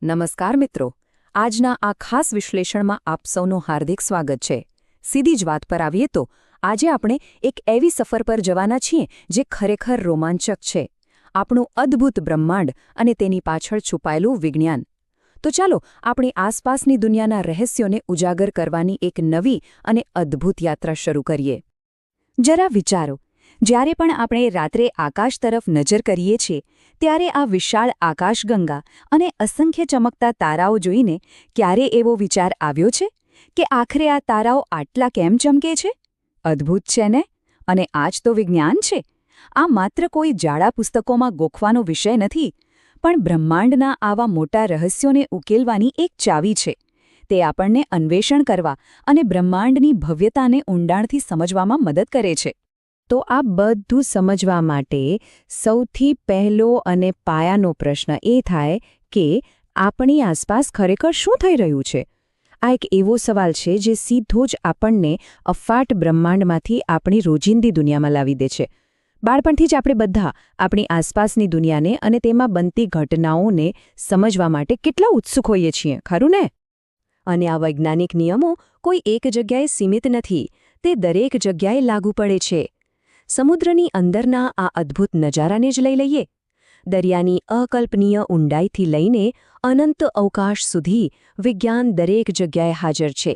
નમસ્કાર મિત્રો, આજના આ ખાસ વિશ્લેષણમાં આપ સૌનું હાર્દિક સ્વાગત છે. સીધી જ વાત પર આવીએ તો આજે આપણે એક એવી સફર પર જવાના છીએ જે ખરેખર રોમાંચક છે. આપણું અદ્ભુત બ્રહ્માંડ અને તેની પાછળ છુપાયેલું વિજ્ઞાન. તો ચાલો આપણી આસપાસની દુનિયાના રહસ્યોને ઉજાગર કરવાની એક નવી અને અદ્ભુત યાત્રા શરૂ કરીએ. જરા વિચારો, જ્યારે પણ આપણે રાત્રે આકાશ તરફ નજર કરીએ છીએ ત્યારે આ વિશાળ આકાશગંગા અને અસંખ્ય ચમકતા તારાઓ જોઈને ક્યારે એવો વિચાર આવ્યો છે કે આખરે આ તારાઓ આટલા કેમ ચમકે છે? અદ્ભુત છે ને? અને આ જ તો વિજ્ઞાન છે. આ માત્ર કોઈ જાડા પુસ્તકોમાં ગોખવાનો વિષય નથી, પણ બ્રહ્માંડના આવા મોટા રહસ્યોને ઉકેલવાની એક ચાવી છે. તે આપણને અન્વેષણ કરવા અને બ્રહ્માંડની ભવ્યતાને ઊંડાણથી સમજવામાં મદદ કરે છે. તો આ બધું સમજવા માટે સૌથી પહેલો અને પાયાનો પ્રશ્ન એ થાય કે આપણી આસપાસ ખરેખર શું થઈ રહ્યું છે? આ એક એવો સવાલ છે જે સીધો જ આપણને અફાટ બ્રહ્માંડમાંથી આપણી રોજિંદી દુનિયામાં લાવી દે છે. બાળપણથી જ આપણે બધા આપણી આસપાસની દુનિયાને અને તેમાં બનતી ઘટનાઓને સમજવા માટે કેટલા ઉત્સુક હોઈએ છીએ, ખરું ને? અને આ વૈજ્ઞાનિક નિયમો કોઈ એક જગ્યાએ સીમિત નથી, તે દરેક જગ્યાએ લાગુ પડે છે. સમુદ્રની અંદરના આ અદ્ભુત નજારાને જ લઈ લઈએ. દરિયાની અકલ્પનીય ઊંડાઈથી લઈને અનંત અવકાશ સુધી વિજ્ઞાન દરેક જગ્યાએ હાજર છે.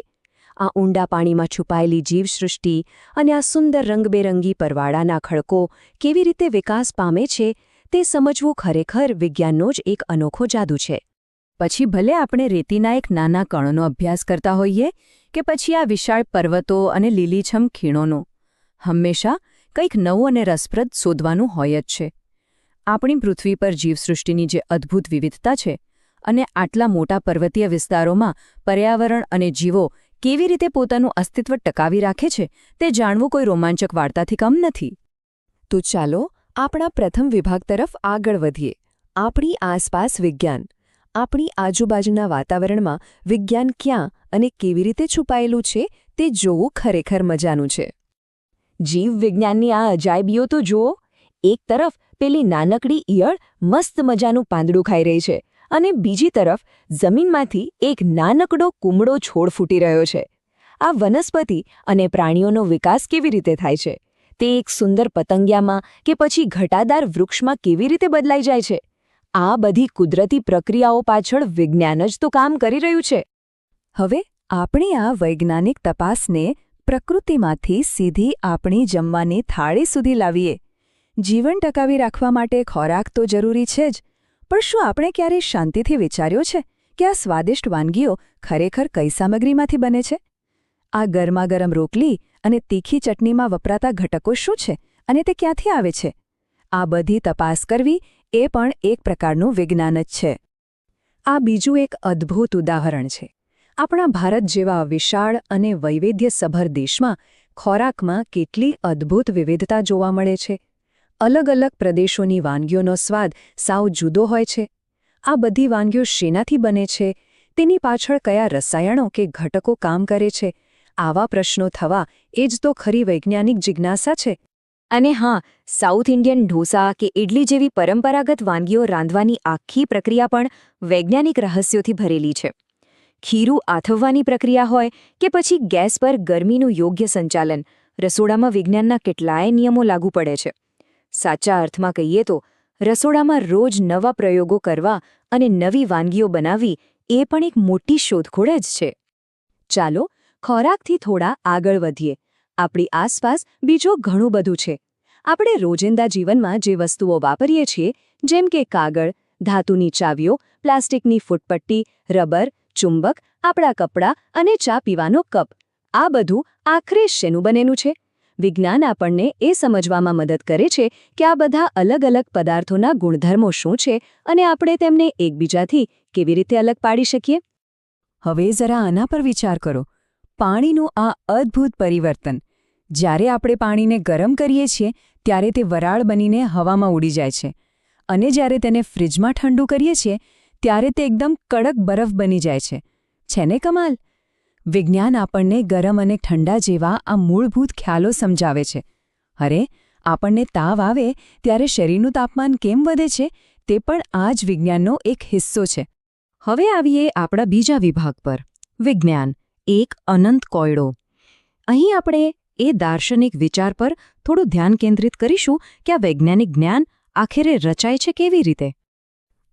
આ ઊંડા પાણીમાં છુપાયેલી જીવસૃષ્ટિ અને આ સુંદર રંગબેરંગી પરવાળાના ખડકો કેવી રીતે વિકાસ પામે છે તે સમજવું ખરેખર વિજ્ઞાનનો જ એક અનોખો જાદુ છે. પછી ભલે આપણે રેતીના એક નાના કણનો અભ્યાસ કરતા હોઈએ કે પછી આ વિશાળ પર્વતો અને લીલીછમ ખીણોનો, હંમેશા કંઈક નવું અને રસપ્રદ શોધવાનું હોય જ છે. આપણી પૃથ્વી પર જીવસૃષ્ટિની જે અદ્ભુત વિવિધતા છે અને આટલા મોટા પર્વતીય વિસ્તારોમાં પર્યાવરણ અને જીવો કેવી રીતે પોતાનું અસ્તિત્વ ટકાવી રાખે છે તે જાણવું કોઈ રોમાંચક વાર્તાથી કમ નથી. તો ચાલો આપણા પ્રથમ વિભાગ તરફ આગળ વધીએ. આપણી આસપાસ વિજ્ઞાન. આપણી આજુબાજુના વાતાવરણમાં વિજ્ઞાન ક્યાં અને કેવી રીતે છુપાયેલું છે તે જોવું ખરેખર મજાનું છે. જીવવિજ્ઞાનની આ અજાયબીઓ તો જુઓ. એક તરફ પેલી નાનકડી ઈયળ મસ્ત મજાનું પાંદડું ખાઈ રહી છે અને બીજી તરફ જમીનમાંથી એક નાનકડો કુમળો છોડ ફૂટી રહ્યો છે. આ વનસ્પતિ અને પ્રાણીઓનો વિકાસ કેવી રીતે થાય છે? તે એક સુંદર પતંગિયામાં કે પછી ઘટાદાર વૃક્ષમાં કેવી રીતે બદલાઈ જાય છે? આ બધી કુદરતી પ્રક્રિયાઓ પાછળ વિજ્ઞાન જ તો કામ કરી રહ્યું છે. હવે આપણે આ વૈજ્ઞાનિક તપાસને પ્રકૃતિમાંથી સીધી આપણી જમવાની થાળી સુધી લાવીએ. જીવન ટકાવી રાખવા માટે ખોરાક તો જરૂરી છે જ, પણ શું આપણે ક્યારેય શાંતિથી વિચાર્યો છે કે આ સ્વાદિષ્ટ વાનગીઓ ખરેખર કઈ સામગ્રીમાંથી બને છે? આ ગરમાગરમ રોટલી અને તીખી ચટણીમાં વપરાતા ઘટકો શું છે અને તે ક્યાંથી આવે છે? આ બધી તપાસ કરવી એ પણ એક પ્રકારનું વિજ્ઞાન જ છે. આ બીજું એક અદ્ભુત ઉદાહરણ છે. આપણા ભારત જેવા વિશાળ અને વૈવિધ્યસભર દેશમાં ખોરાકમાં કેટલી અદ્ભુત વિવિધતા જોવા મળે છે. અલગ અલગ પ્રદેશોની વાનગીઓનો સ્વાદ સાવ જુદો હોય છે. આ બધી વાનગીઓ શેનાથી બને છે? તેની પાછળ કયા રસાયણો કે ઘટકો કામ કરે છે? આવા પ્રશ્નો થવા એ જ તો ખરી વૈજ્ઞાનિક જિજ્ઞાસા છે. અને હા, સાઉથ ઇન્ડિયન ઢોસા કે ઇડલી જેવી પરંપરાગત વાનગીઓ રાંધવાની આખી પ્રક્રિયા પણ વૈજ્ઞાનિક રહસ્યોથી ભરેલી છે. ખીરું આથવવાની પ્રક્રિયા હોય કે પછી ગેસ પર ગરમીનું યોગ્ય સંચાલન, રસોડામાં વિજ્ઞાનના કેટલાય નિયમો લાગુ પડે છે. સાચા અર્થમાં કહીએ તો રસોડામાં રોજ નવા પ્રયોગો કરવા અને નવી વાનગીઓ બનાવવી એ પણ એક મોટી શોધખોળ જ છે. ચાલો ખોરાકથી થોડા આગળ વધીએ. આપણી આસપાસ બીજું ઘણું બધું છે. આપણે રોજિંદા જીવનમાં જે વસ્તુઓ વાપરીએ છીએ, જેમ કે કાગળ, ધાતુની ચાવીઓ, પ્લાસ્ટિકની ફૂટપટ્ટી, રબર, ચુંબક, આપણા કપડાં અને ચા પીવાનો કપ, આ બધું આખરે શેનું બનેલું છે? વિજ્ઞાન આપણને એ સમજવામાં મદદ કરે છે કે આ બધા અલગ અલગ પદાર્થોના ગુણધર્મો શું છે અને આપણે તેમને એકબીજાથી કેવી રીતે અલગ પાડી શકીએ. હવે જરા આના પર વિચાર કરો. પાણીનું આ અદ્ભુત પરિવર્તન. જ્યારે આપણે પાણીને ગરમ કરીએ છીએ ત્યારે તે વરાળ બનીને હવામાં ઉડી જાય છે, અને જ્યારે તેને ફ્રિજમાં ઠંડુ કરીએ છીએ ત્યારે તે એકદમ કડક બરફ બની જાય છે. છે ને કમાલ? વિજ્ઞાન આપણને ગરમ અને ઠંડા જેવા આ મૂળભૂત ખ્યાલો સમજાવે છે. અરે, આપણને તાવ આવે ત્યારે શરીરનું તાપમાન કેમ વધે છે તે પણ આ જ વિજ્ઞાનનો એક હિસ્સો છે. હવે આવીએ આપણા બીજા વિભાગ પર, વિજ્ઞાન, એક અનંત કોયડો. અહીં આપણે એ દાર્શનિક વિચાર પર થોડું ધ્યાન કેન્દ્રિત કરીશું કે આ વૈજ્ઞાનિક જ્ઞાન આખરે રચાય છે કેવી રીતે.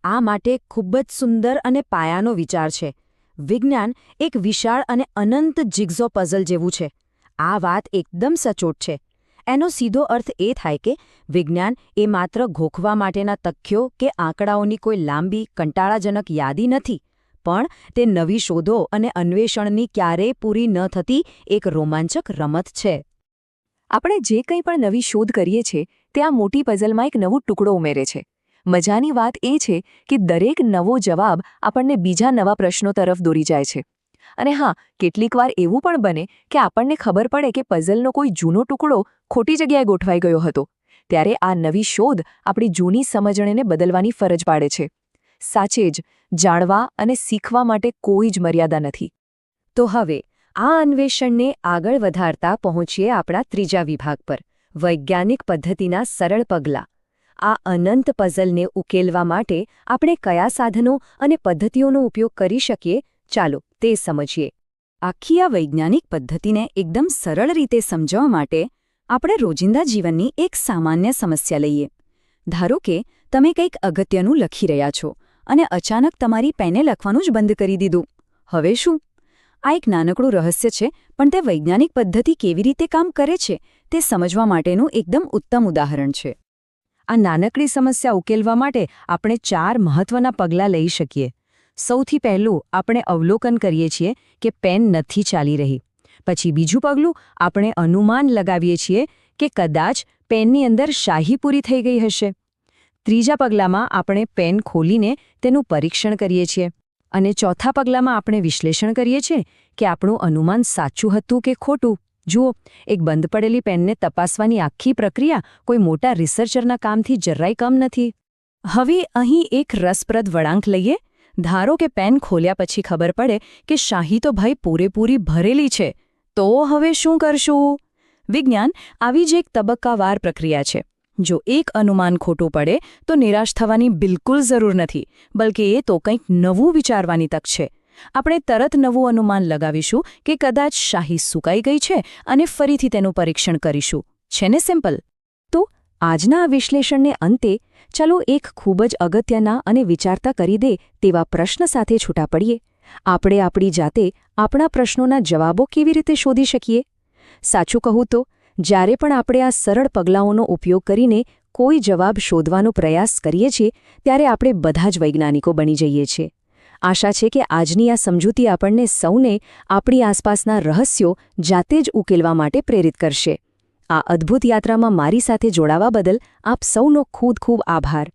આ માટે ખૂબ જ સુંદર અને પાયાનો વિચાર છે. વિજ્ઞાન એક વિશાળ અને અનંત જિગ્ઝો પઝલ જેવું છે. આ વાત એકદમ સચોટ છે. એનો સીધો અર્થ એ થાય કે વિજ્ઞાન એ માત્ર ગોખવા માટેના તથ્યો કે આંકડાઓની કોઈ લાંબી કંટાળાજનક યાદી નથી, પણ તે નવી શોધો અને અન્વેષણની ક્યારેય પૂરી ન થતી એક રોમાંચક રમત છે. આપણે જે કંઈ પણ નવી શોધ કરીએ છીએ તે આ મોટી પઝલમાં એક નવો ટુકડો ઉમેરે છે. મજાની વાત એ છે કે દરેક નવો જવાબ આપણને બીજા નવા પ્રશ્નો તરફ દોરી જાય છે. અને હા, કેટલીકવાર એવું પણ બને કે આપણને ખબર પડે કે પઝલનો કોઈ જૂનો ટુકડો ખોટી જગ્યાએ ગોઠવાઈ ગયો હતો. ત્યારે આ નવી શોધ આપણી જૂની સમજણને બદલવાની ફરજ પાડે છે. સાચે જ, જાણવા અને શીખવા માટે કોઈ જ મર્યાદા નથી. તો હવે આ અન્વેષણને આગળ વધારતા પહોંચીએ આપણા ત્રીજા વિભાગ પર, વૈજ્ઞાનિક પદ્ધતિના સરળ પગલાં. આ અનંત પઝલને ઉકેલવા માટે આપણે કયા સાધનો અને પદ્ધતિઓનો ઉપયોગ કરી શકીએ, ચાલો તે સમજીએ. આખી આ વૈજ્ઞાનિક પદ્ધતિને એકદમ સરળ રીતે સમજવા માટે આપણે રોજિંદા જીવનની એક સામાન્ય સમસ્યા લઈએ. ધારો કે તમે કંઈક અગત્યનું લખી રહ્યા છો અને અચાનક તમારી પેને લખવાનું જ બંધ કરી દીધું. હવે શું? આ એક નાનકડું રહસ્ય છે, પણ તે વૈજ્ઞાનિક પદ્ધતિ કેવી રીતે કામ કરે છે તે સમજવા માટેનું એકદમ ઉત્તમ ઉદાહરણ છે. આ નાનકડી સમસ્યા ઉકેલવા માટે આપણે 4 મહત્વના પગલાં લઈ શકીએ. સૌથી પહેલું, આપણે અવલોકન કરીએ છીએ કે પેન નથી ચાલી રહી. પછી બીજું પગલું, આપણે અનુમાન લગાવીએ છીએ કે કદાચ પેનની અંદર શાહી પૂરી થઈ ગઈ હશે. ત્રીજા પગલામાં આપણે પેન ખોલીને તેનું પરીક્ષણ કરીએ છીએ. અને ચોથા પગલામાં આપણે વિશ્લેષણ કરીએ છીએ કે આપણું અનુમાન સાચું હતું કે ખોટું. જુઓ, એક બંધ પડેલી પેનને તપાસવાની આખી પ્રક્રિયા કોઈ મોટા રિસર્ચરના કામથી જરાય કમ નથી. હવે અહીં એક રસપ્રદ વળાંક લઈએ. ધારો કે પેન ખોલ્યા પછી ખબર પડે કે શાહી તો ભાઈ પૂરેપૂરી ભરેલી છે. તો હવે શું કરશું? વિજ્ઞાન આવી જ એક તબક્કાવાર પ્રક્રિયા છે. જો એક અનુમાન ખોટું પડે તો નિરાશ થવાની બિલકુલ જરૂર નથી, બલકે એ તો કંઈક નવું વિચારવાની તક છે. આપણે તરત નવું અનુમાન લગાવીશું કે કદાચ શાહી સુકાઈ ગઈ છે અને ફરીથી તેનું પરીક્ષણ કરીશું. છે ને સિમ્પલ? તો આજના આ વિશ્લેષણને અંતે ચાલો એક ખૂબ જ અગત્યના અને વિચારતા કરી દે તેવા પ્રશ્ન સાથે છૂટા પડીએ. આપણે આપણી જાતે આપણા પ્રશ્નોના જવાબો કેવી રીતે શોધી શકીએ? સાચું કહું તો જ્યારે પણ આપણે આ સરળ પગલાંઓનો ઉપયોગ કરીને કોઈ જવાબ શોધવાનો પ્રયાસ કરીએ છીએ ત્યારે આપણે બધા જ વૈજ્ઞાનિકો બની જઈએ છીએ. આશા છે કે આજની આ સમજૂતી આપણને સૌને આપણી આસપાસના રહસ્યો જાતે જ ઉકેલવા માટે પ્રેરિત કરશે. આ અદ્ભુત યાત્રામાં મારી સાથે જોડાવા બદલ આપ સૌનો ખૂબ ખૂબ આભાર.